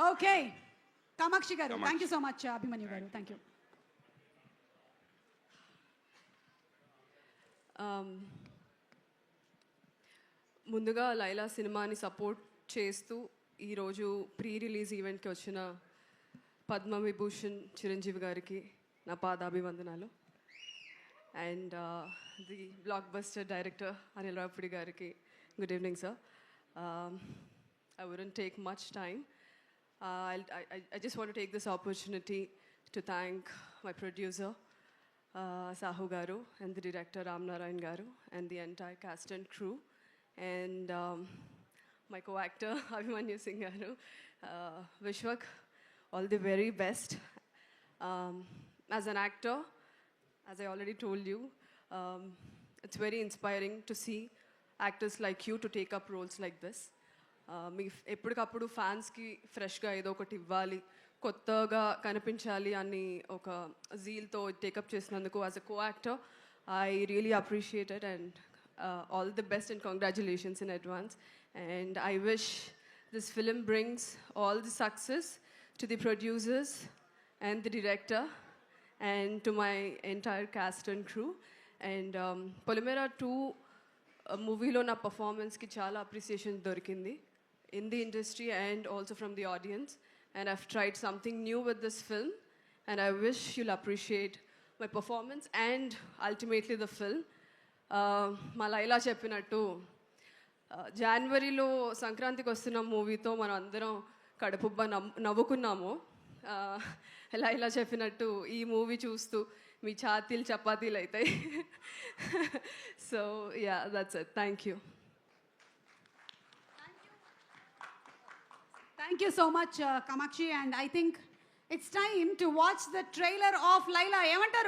Okay, Kamakshi గారు, thank you so much. Abhimanyu గారు, thank you. ముందుగా లైలా సినిమాని సపోర్ట్ చేస్తూ ఈరోజు ప్రీ రిలీజ్ ఈవెంట్కి వచ్చిన పద్మవిభూషణ్ చిరంజీవి గారికి నా పాదాభివందనాలు. And the blockbuster director Anil Ravipudi గారికి good evening sir. I wouldn't take much time. I just want to take this opportunity to thank my producer, Sahu Garu, and the director, Ram Narayan Garu, and the entire cast and crew, and my co-actor, Abhimanyu Singh Garu. Vishwak, all the very best. As an actor, as I already told you, it's very inspiring to see actors like you to take up roles like this. మీ ఎప్పటికప్పుడు ఫ్యాన్స్కి ఫ్రెష్గా ఏదో ఒకటి ఇవ్వాలి, కొత్తగా కనిపించాలి అని ఒక జీల్తో టేకప్ చేసినందుకు as a co actor I really appreciated and all the best and congratulations in advance. And I wish this film brings all the success to the producers and the director and to my entire cast and crew. And Polimera 2 మూవీలో నా పర్ఫార్మెన్స్కి చాలా appreciation దొరికింది in the industry and also from the audience, and I've tried something new with this film, and I wish you'll appreciate my performance and ultimately the film. మా లైలా చెప్పినట్టు జనవరిలో సంక్రాంతికి వస్తున్న మూవీతో మనం అందరం కడుపుబ్బా నవ్వుకున్నాము. లైలా చెప్పినట్టు ఈ మూవీ చూస్తూ మీ ఛాతీలు చపాతీలు అవుతాయి. So yeah, that's it. Thank you. Thank you so much, Kamakshi, and I think it's time to watch the trailer of Laila. ఏమంటారు?